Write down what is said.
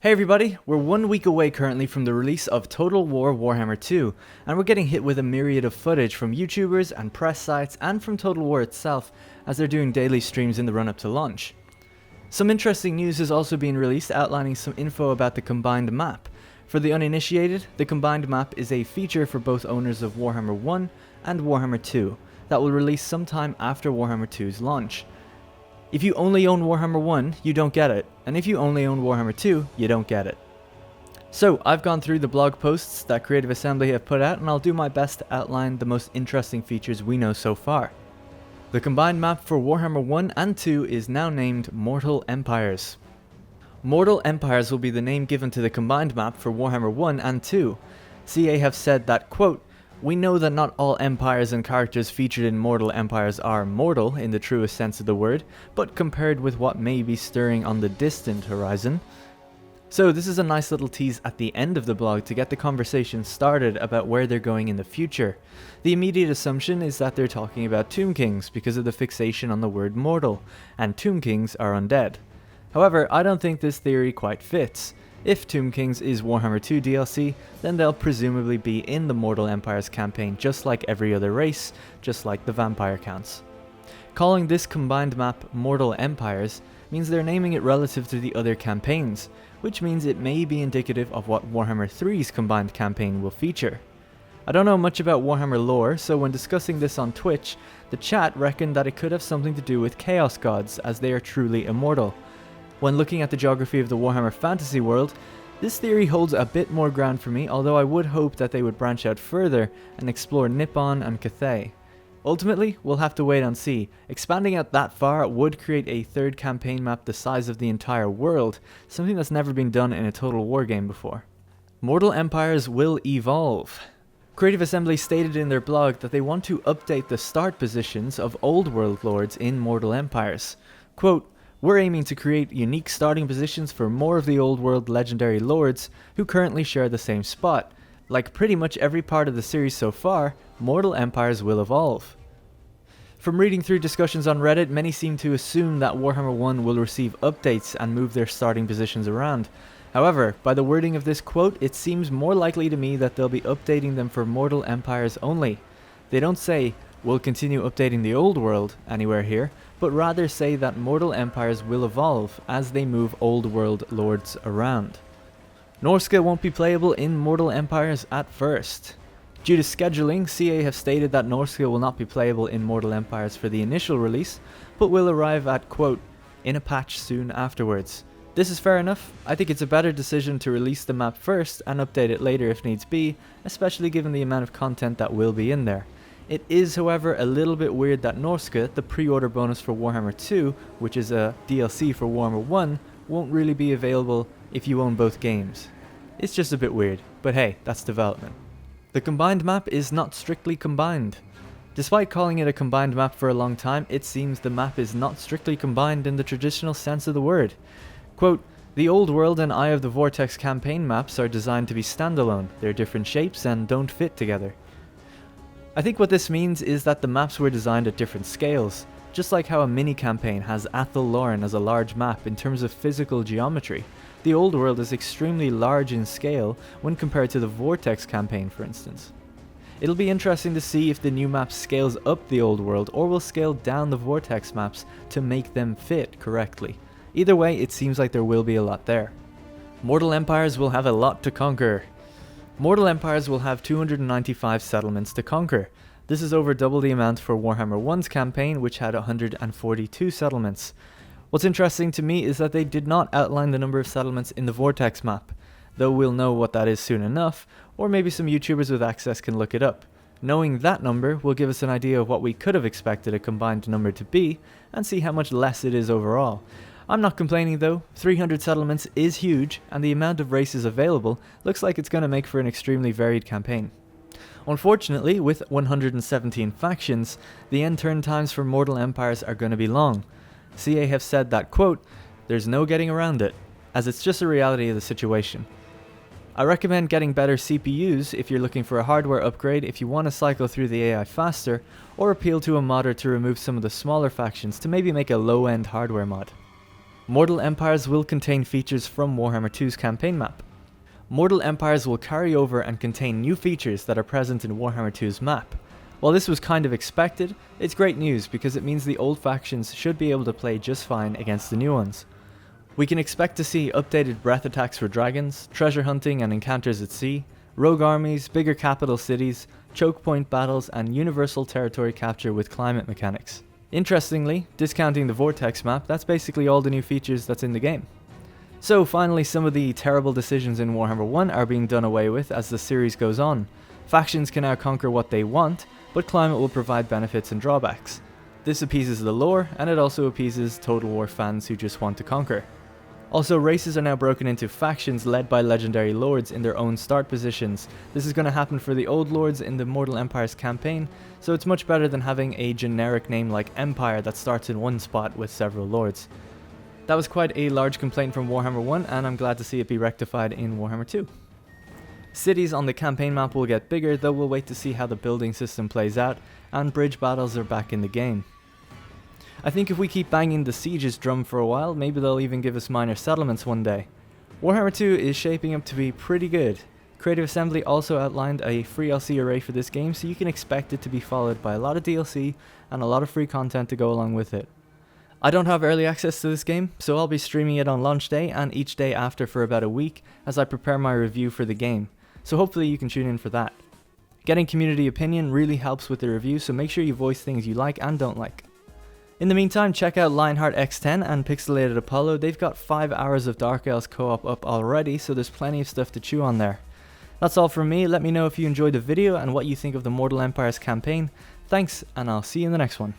Hey everybody, we're 1 week away currently from the release of Total War Warhammer 2, and we're getting hit with a myriad of footage from YouTubers and press sites and from Total War itself as they're doing daily streams in the run up to launch. Some interesting news has also been released outlining some info about the combined map. For the uninitiated, the combined map is a feature for both owners of Warhammer 1 and Warhammer 2 that will release sometime after Warhammer 2's launch. If you only own Warhammer 1, you don't get it, and if you only own Warhammer 2, you don't get it. So, I've gone through the blog posts that Creative Assembly have put out, and I'll do my best to outline the most interesting features we know so far. The combined map for Warhammer 1 and 2 is now named Mortal Empires. Mortal Empires will be the name given to the combined map for Warhammer 1 and 2. CA have said that, quote, "We know that not all empires and characters featured in Mortal Empires are mortal in the truest sense of the word, but compared with what may be stirring on the distant horizon." So this is a nice little tease at the end of the blog to get the conversation started about where they're going in the future. The immediate assumption is that they're talking about Tomb Kings because of the fixation on the word mortal, and Tomb Kings are undead. However, I don't think this theory quite fits. If Tomb Kings is Warhammer 2 DLC, then they'll presumably be in the Mortal Empires campaign just like every other race, just like the vampire counts. Calling this combined map Mortal Empires means they're naming it relative to the other campaigns, which means it may be indicative of what Warhammer 3's combined campaign will feature. I don't know much about Warhammer lore, so when discussing this on Twitch, the chat reckoned that it could have something to do with Chaos Gods, as they are truly immortal. When looking at the geography of the Warhammer fantasy world, this theory holds a bit more ground for me, although I would hope that they would branch out further and explore Nippon and Cathay. Ultimately, we'll have to wait and see. Expanding out that far would create a third campaign map the size of the entire world, something that's never been done in a Total War game before. Mortal Empires will evolve. Creative Assembly stated in their blog that they want to update the start positions of old world lords in Mortal Empires. Quote, "We're aiming to create unique starting positions for more of the old world legendary lords who currently share the same spot. Like pretty much every part of the series so far, Mortal Empires will evolve." From reading through discussions on Reddit, many seem to assume that Warhammer 1 will receive updates and move their starting positions around. However, by the wording of this quote, it seems more likely to me that they'll be updating them for Mortal Empires only. They don't say, "We'll continue updating the old world" anywhere here, but rather say that Mortal Empires will evolve as they move old world lords around. Norse Kill won't be playable in Mortal Empires at first. Due to scheduling, CA have stated that Norse Kill will not be playable in Mortal Empires for the initial release, but will arrive at, quote, "in a patch soon afterwards." This is fair enough. I think it's a better decision to release the map first and update it later if needs be, especially given the amount of content that will be in there. It is, however, a little bit weird that Norske, the pre-order bonus for Warhammer 2, which is a DLC for Warhammer 1, won't really be available if you own both games. It's just a bit weird, but hey, that's development. The combined map is not strictly combined. Despite calling it a combined map for a long time, it seems the map is not strictly combined in the traditional sense of the word. Quote, "The Old World and Eye of the Vortex campaign maps are designed to be standalone. They're different shapes and don't fit together." I think what this means is that the maps were designed at different scales, just like how a mini-campaign has Athel Loren as a large map in terms of physical geometry. The Old World is extremely large in scale when compared to the Vortex campaign, for instance. It'll be interesting to see if the new map scales up the Old World or will scale down the Vortex maps to make them fit correctly. Either way, it seems like there will be a lot there. Mortal Empires will have a lot to conquer. Mortal Empires will have 295 settlements to conquer. This is over double the amount for Warhammer 1's campaign, which had 142 settlements. What's interesting to me is that they did not outline the number of settlements in the Vortex map, though we'll know what that is soon enough, or maybe some YouTubers with access can look it up. Knowing that number will give us an idea of what we could have expected a combined number to be, and see how much less it is overall. I'm not complaining though, 300 settlements is huge, and the amount of races available looks like it's going to make for an extremely varied campaign. Unfortunately, with 117 factions, the end turn times for Mortal Empires are going to be long. CA have said that, quote, "There's no getting around it, as it's just a reality of the situation. I recommend getting better CPUs if you're looking for a hardware upgrade if you want to cycle through the AI faster, or appeal to a modder to remove some of the smaller factions to maybe make a low-end hardware mod." Mortal Empires will contain features from Warhammer 2's campaign map. Mortal Empires will carry over and contain new features that are present in Warhammer 2's map. While this was kind of expected, it's great news because it means the old factions should be able to play just fine against the new ones. We can expect to see updated breath attacks for dragons, treasure hunting and encounters at sea, rogue armies, bigger capital cities, choke point battles and universal territory capture with climate mechanics. Interestingly, discounting the Vortex map, that's basically all the new features that's in the game. So finally, some of the terrible decisions in Warhammer 1 are being done away with as the series goes on. Factions can now conquer what they want, but climate will provide benefits and drawbacks. This appeases the lore, and it also appeases Total War fans who just want to conquer. Also, races are now broken into factions led by legendary lords in their own start positions. This is going to happen for the old lords in the Mortal Empires campaign, so it's much better than having a generic name like Empire that starts in one spot with several lords. That was quite a large complaint from Warhammer 1, and I'm glad to see it be rectified in Warhammer 2. Cities on the campaign map will get bigger, though we'll wait to see how the building system plays out, and bridge battles are back in the game. I think if we keep banging the sieges drum for a while, maybe they'll even give us minor settlements one day. Warhammer 2 is shaping up to be pretty good. Creative Assembly also outlined a free DLC array for this game, so you can expect it to be followed by a lot of DLC and a lot of free content to go along with it. I don't have early access to this game, so I'll be streaming it on launch day and each day after for about a week as I prepare my review for the game, so hopefully you can tune in for that. Getting community opinion really helps with the review, so make sure you voice things you like and don't like. In the meantime, check out Lionheart X10 and Pixelated Apollo. They've got 5 hours of Dark Elves co-op up already, so there's plenty of stuff to chew on there. That's all from me. Let me know if you enjoyed the video and what you think of the Mortal Empires campaign. Thanks, and I'll see you in the next one.